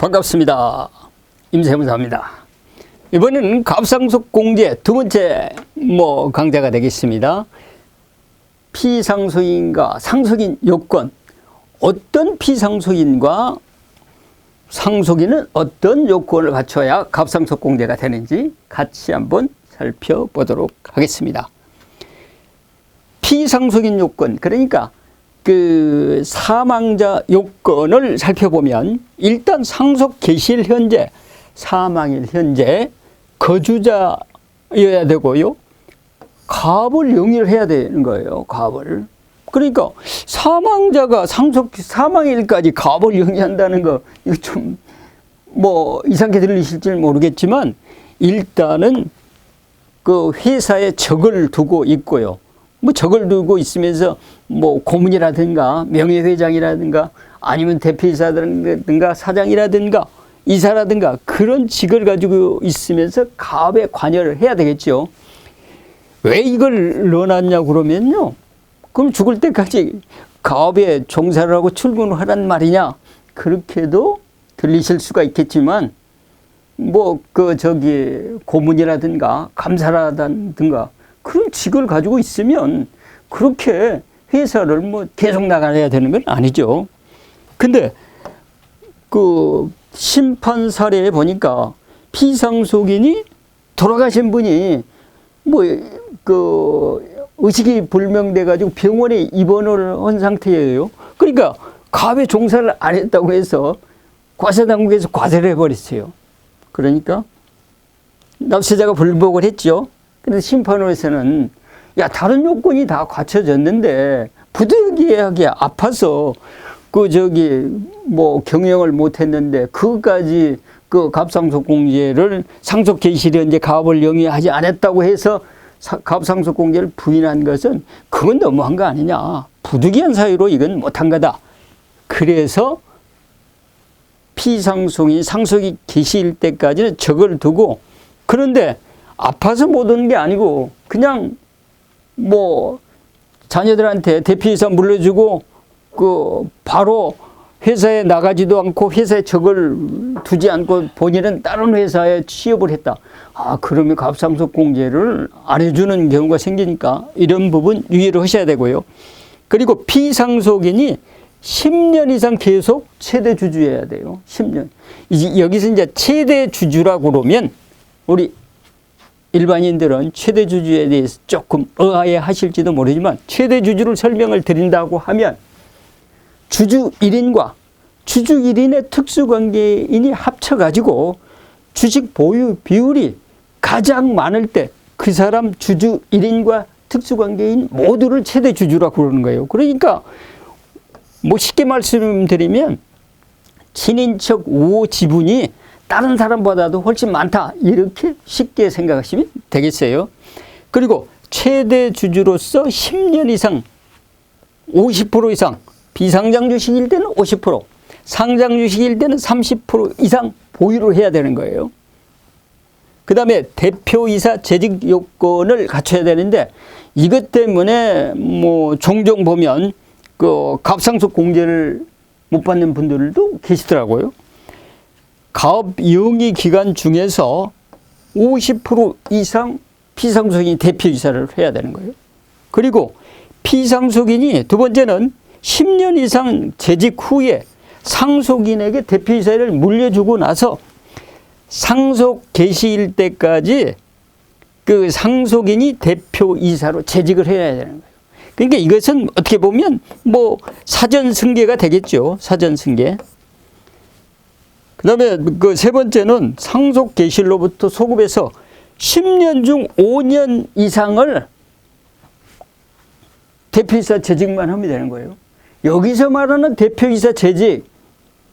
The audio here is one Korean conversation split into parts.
반갑습니다. 임세무사입니다. 이번에는 갑상속 공제 두 번째 강좌가 되겠습니다. 피상속인과 상속인 요건, 어떤 피상속인과 상속인은 어떤 요건을 갖춰야 갑상속 공제가 되는지 같이 한번 살펴보도록 하겠습니다. 피상속인 요건, 그러니까 그 사망자 요건을 살펴보면 일단 상속 개시일 현재, 사망일 현재 거주자여야 되고요. 갑을 영위를 해야 되는 거예요. 갑을. 그러니까 사망자가 사망일까지 갑을 영위한다는 거, 이거 좀 이상하게 들리실지 모르겠지만 일단은 그 회사에 적을 두고 있고요. 적을 두고 있으면서 고문이라든가 명예회장이라든가 아니면 대표이사라든가 사장이라든가 이사라든가 그런 직을 가지고 있으면서 갑에 관여를 해야 되겠죠. 왜 이걸 넣어놨냐 그러면요. 그럼 죽을 때까지 갑에 종사를 하고 출근을 하란 말이냐. 그렇게도 들리실 수가 있겠지만 고문이라든가 감사라든가 그런 직을 가지고 있으면 그렇게 회사를 계속 나가야 되는 건 아니죠. 근데 그 심판 사례에 보니까 피상속인이 돌아가신 분이 의식이 불명돼 가지고 병원에 입원을 한 상태예요. 그러니까 갑에 종사를 안 했다고 해서 과세당국에서 과세를 해버렸어요. 그러니까 납세자가 불복을 했죠. 근데 심판원에서는 다른 요건이 다 갖춰졌는데 부득이하게 아파서 경영을 못했는데 그것까지 그 갑상속 공제를 상속 개시일 현재 갑을 영위하지 않았다고 해서 갑상속 공제를 부인한 것은 그건 너무한 거 아니냐. 부득이한 사유로 이건 못한 거다. 그래서 피상속이 상속이 개시일 때까지는 적을 두고, 그런데 아파서 못 오는 게 아니고 그냥 자녀들한테 대표이사 물려주고 바로 회사에 나가지도 않고 회사에 적을 두지 않고 본인은 다른 회사에 취업을 했다. 그러면 갑상속 공제를 안 해주는 경우가 생기니까 이런 부분 유의를 하셔야 되고요. 그리고 피상속인이 10년 이상 계속 최대 주주여야 돼요. 10년. 여기서 이제 최대 주주라고 그러면 우리 일반인들은 최대 주주에 대해서 조금 의아해 하실지도 모르지만 최대 주주를 설명을 드린다고 하면 주주 1인과 주주 1인의 특수관계인이 합쳐가지고 주식 보유 비율이 가장 많을 때 그 사람 주주 1인과 특수관계인 모두를 최대 주주라고 그러는 거예요. 그러니까 쉽게 말씀드리면 친인척 우호 지분이 다른 사람보다도 훨씬 많다. 이렇게 쉽게 생각하시면 되겠어요. 그리고 최대 주주로서 10년 이상 50% 이상, 비상장 주식일 때는 50%, 상장 주식일 때는 30% 이상 보유를 해야 되는 거예요. 그 다음에 대표이사 재직 요건을 갖춰야 되는데 이것 때문에 종종 보면 그 갑상속 공제를 못 받는 분들도 계시더라고요. 갑 영위 기간 중에서 50% 이상 피상속인이 대표이사를 해야 되는 거예요. 그리고 피상속인이 두 번째는 10년 이상 재직 후에 상속인에게 대표이사를 물려주고 나서 상속 개시일 때까지 그 상속인이 대표이사로 재직을 해야 되는 거예요. 그러니까 이것은 어떻게 보면 사전 승계가 되겠죠. 사전 승계. 그 다음에 그 세 번째는 상속 개시일로부터 소급해서 10년 중 5년 이상을 대표이사 재직만 하면 되는 거예요. 여기서 말하는 대표이사 재직,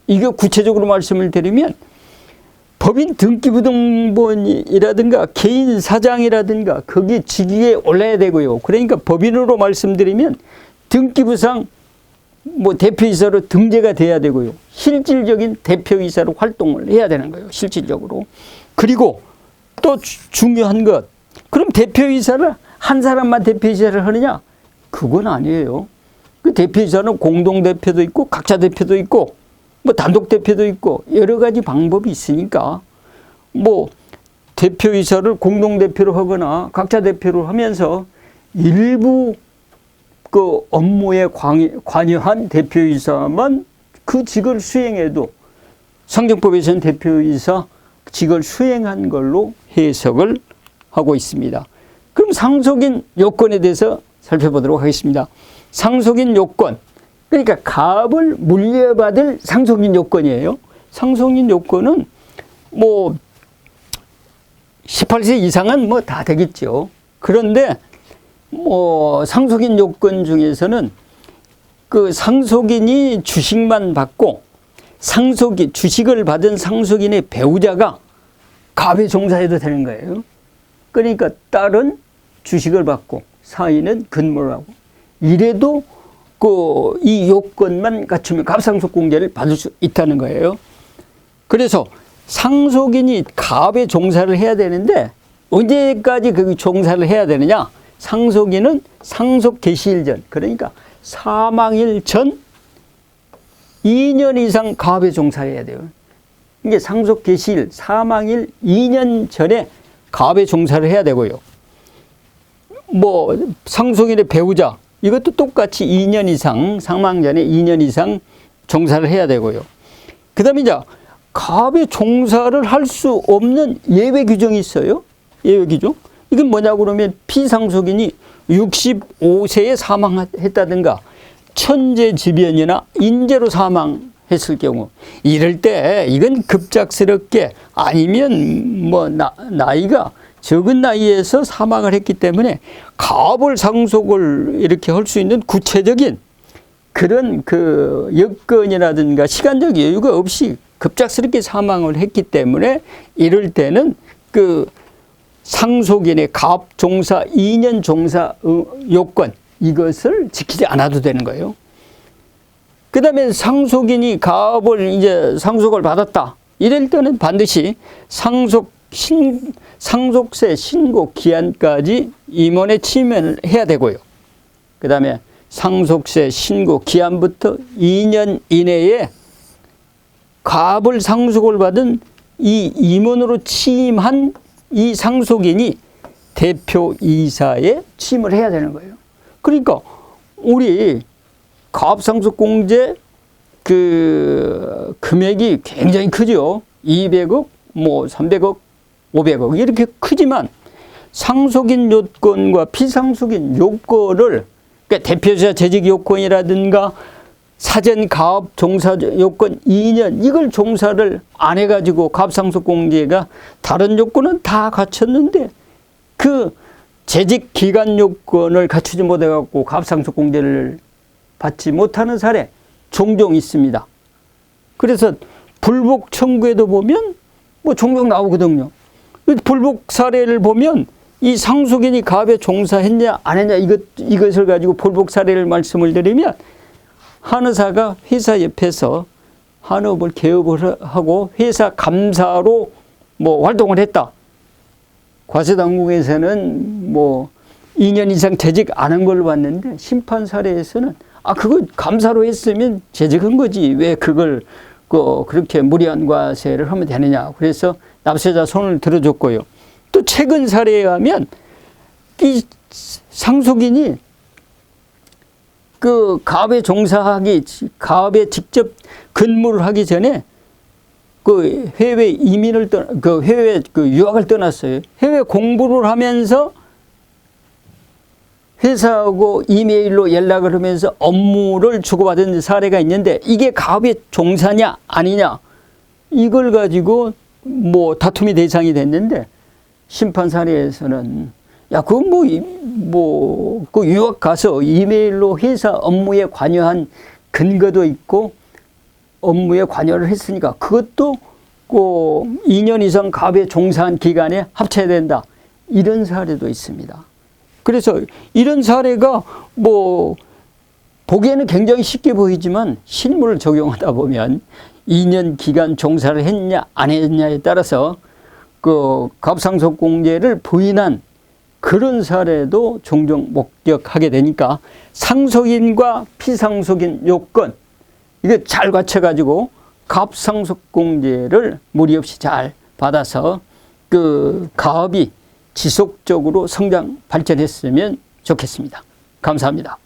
이거 구체적으로 말씀을 드리면 법인 등기부등본이라든가 개인 사장이라든가 거기 직위에 올라야 되고요. 그러니까 법인으로 말씀드리면 등기부상 대표이사로 등재가 돼야 되고요. 실질적인 대표이사로 활동을 해야 되는 거예요. 실질적으로. 그리고 또 중요한 것, 그럼 대표이사를 한 사람만 대표이사를 하느냐? 그건 아니에요. 그 대표이사는 공동대표도 있고 각자 대표도 있고 뭐 단독 대표도 있고 여러 가지 방법이 있으니까 뭐 대표이사를 공동대표로 하거나 각자 대표로 하면서 일부 그 업무에 관여한 대표이사만 그 직을 수행해도 상정법에서는 대표이사 직을 수행한 걸로 해석을 하고 있습니다. 그럼 상속인 요건에 대해서 살펴보도록 하겠습니다. 상속인 요건, 그러니까 갑을 물려받을 상속인 요건이에요. 상속인 요건은 뭐 18세 이상은 뭐 다 되겠죠. 그런데 뭐 상속인 요건 중에서는 그 상속인이 주식만 받고 주식을 받은 상속인의 배우자가 갑에 종사해도 되는 거예요. 그러니까 딸은 주식을 받고 사위는 근무를 하고 이래도 이 요건만 갖추면 갑상속공제를 받을 수 있다는 거예요. 그래서 상속인이 갑에 종사를 해야 되는데 언제까지 그 종사를 해야 되느냐? 상속인은 상속 개시일 전, 그러니까 사망일 전 2년 이상 갑에 종사해야 돼요. 이게 상속 개시일, 사망일 2년 전에 갑에 종사를 해야 되고요. 뭐 상속인의 배우자, 이것도 똑같이 2년 이상, 사망 전에 2년 이상 종사를 해야 되고요. 그 다음에 이제 갑에 종사를 할 수 없는 예외 규정이 있어요. 예외 규정. 이건 뭐냐고 그러면 피상속인이 65세에 사망했다든가 천재지변이나 인재로 사망했을 경우, 이럴 때 이건 급작스럽게 아니면 뭐 나이가 적은 나이에서 사망을 했기 때문에 갑을 상속을 이렇게 할 수 있는 구체적인 그런 그 여건이라든가 시간적 여유가 없이 급작스럽게 사망을 했기 때문에 이럴 때는 그 상속인의 갑 종사 2년 종사 요건, 이것을 지키지 않아도 되는 거예요. 그 다음에 상속인이 갑을 이제 상속을 받았다. 이럴 때는 반드시 상속세 신고 기한까지 임원에 취임을 해야 되고요. 그 다음에 상속세 신고 기한부터 2년 이내에 갑을 상속을 받은 이 임원으로 취임한 이 상속인이 대표이사에 취임을 해야 되는 거예요. 그러니까 우리 갑상속공제 그 금액이 굉장히 크죠. 200억, 뭐 300억, 500억 이렇게 크지만 상속인 요건과 피상속인 요건을, 그러니까 대표자 재직 요건이라든가 사전 가업 종사 요건 2년 이걸 종사를 안 해가지고 갑상속공제가 다른 요건은 다 갖췄는데 그 재직 기간 요건을 갖추지 못해갖고 갑상속공제를 받지 못하는 사례 종종 있습니다. 그래서 불복 청구에도 보면 뭐 종종 나오거든요. 불복 사례를 보면 이 상속인이 갑에 종사했냐 안 했냐 이것을 가지고 불복 사례를 말씀을 드리면, 한의사가 회사 옆에서 한의업을 개업을 하고 회사 감사로 뭐 활동을 했다. 과세당국에서는 뭐 2년 이상 재직 안 한 걸로 봤는데 심판 사례에서는 그거 감사로 했으면 재직한 거지 왜 그걸 그렇게 무리한 과세를 하면 되느냐. 그래서 납세자 손을 들어줬고요. 또 최근 사례에 하면 이 상속인이 그 갑에 갑에 직접 근무를 하기 전에 그 해외 이민을 해외 유학을 떠났어요. 해외 공부를 하면서 회사하고 이메일로 연락을 하면서 업무를 주고받은 사례가 있는데 이게 갑의 종사냐 아니냐 이걸 가지고 뭐 다툼이 대상이 됐는데 심판 사례에서는 그건 그 유학 가서 이메일로 회사 업무에 관여한 근거도 있고 업무에 관여를 했으니까 그것도 2년 이상 갑에 종사한 기간에 합쳐야 된다. 이런 사례도 있습니다. 그래서 이런 사례가 뭐 보기에는 굉장히 쉽게 보이지만 실무를 적용하다 보면 2년 기간 종사를 했냐 안 했냐에 따라서 그 갑상속공제를 부인한 그런 사례도 종종 목격하게 되니까 상속인과 피상속인 요건 이거 잘 갖춰가지고 갑상숙공제를 무리 없이 잘 받아서 그 가업이 지속적으로 성장 발전했으면 좋겠습니다. 감사합니다.